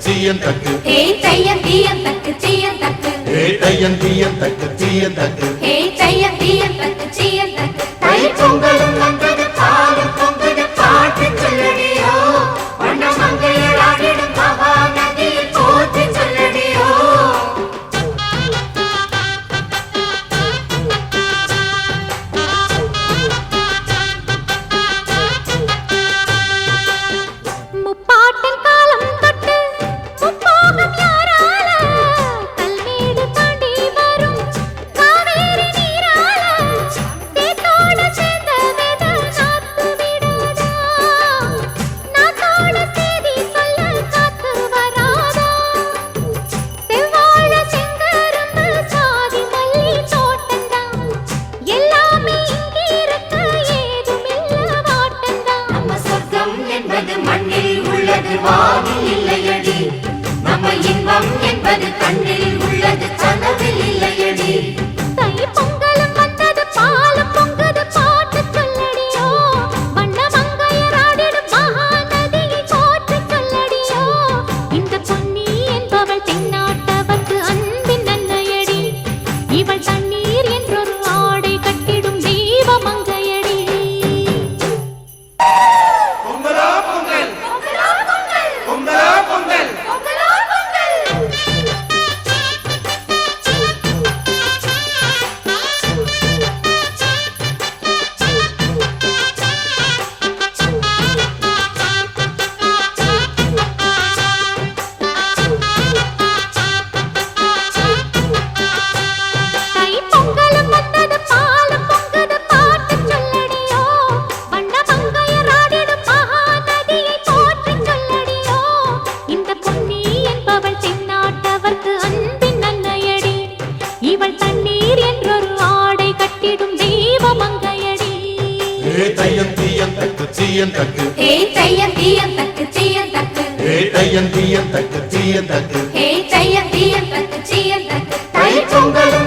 சீயன் தக்கு ஹே தையன் தீயன் தக்கு சீயன் தக்கு ஹே தையன் தீயன் தக்கு சீயன் தக்கு ஹே தையன் தீயன் தக்கு சீயன் தக்கு தை பொங்கலும் வந்தது பாலும் பொங்குது பாட்டு சொல்லடியோ வண்ண மங்கையர் ஆடிடும் மகா நதியில் போற்றி சொல்லடியோ முப்பாட்டின் காலம் தொட்டு முப்போகம் யாரால கல்மேடு தாண்டி வரும் காவேரி நீரால சேத்தோட சேர்ந்த வேத நாத்து விடாதா நாத்தோட சேதி சொல்ல காத்து வராதா செவ்வாழ செங்கரும்பு சாதி மல்லி தோட்டந்தான் எல்லாமே இங்கிருக்க ஏதுமில்ல வாட்டந்தான் நம்ம சொர்க்கம் என்பது மண்ணில் உள்ளது வானில் இல்லையடி நம்ம இன்பம் என்பது கண்ணில் உள்ளது கனவில் இல்லையடி தை பொங்கலும் வந்தது பாலும் பொங்குது பாட்டு சொல்லடியோ வண்ண மங்கையர் ஆடிடும் மகா நதியை போற்றி சொல்லடியோ இந்த பொன்னி என்பவள் தென்னாட்டவர்க்கு அன்பின் அன்னையடி இவள் தண்ணீர் என்றொரு ஆடை கட்டிடும் தெய்வ மங்கையடி பொங்கலா பொங்கல் பொங்கலா பொங்கல் தை பொங்கலும் வந்தது பாலும் பொங்குது பாட்டு சொல்லடியோ வண்ண மங்கையர் ஆடிடும் மகா நதியை போற்றி சொல்லடியோ இந்த பொன்னி என்பவள் தென்னாட்டவர்க்கு அன்பின் அன்னையடி இவள் தண்ணீர் என்றொரு ஆடை கட்டிடும் தெய்வ மங்கையடி ஹே தையன் தீயன் தக்கு சீயன் தக்கு ஹே தையன் தீயன் தக்கு சீயன் தக்கு ஹே தையன் தீயன் தக்கு சீயன் தக்கு ஹே தையன் தீயன் தக்கு சீயன் தக்கு தை பொங்கலும்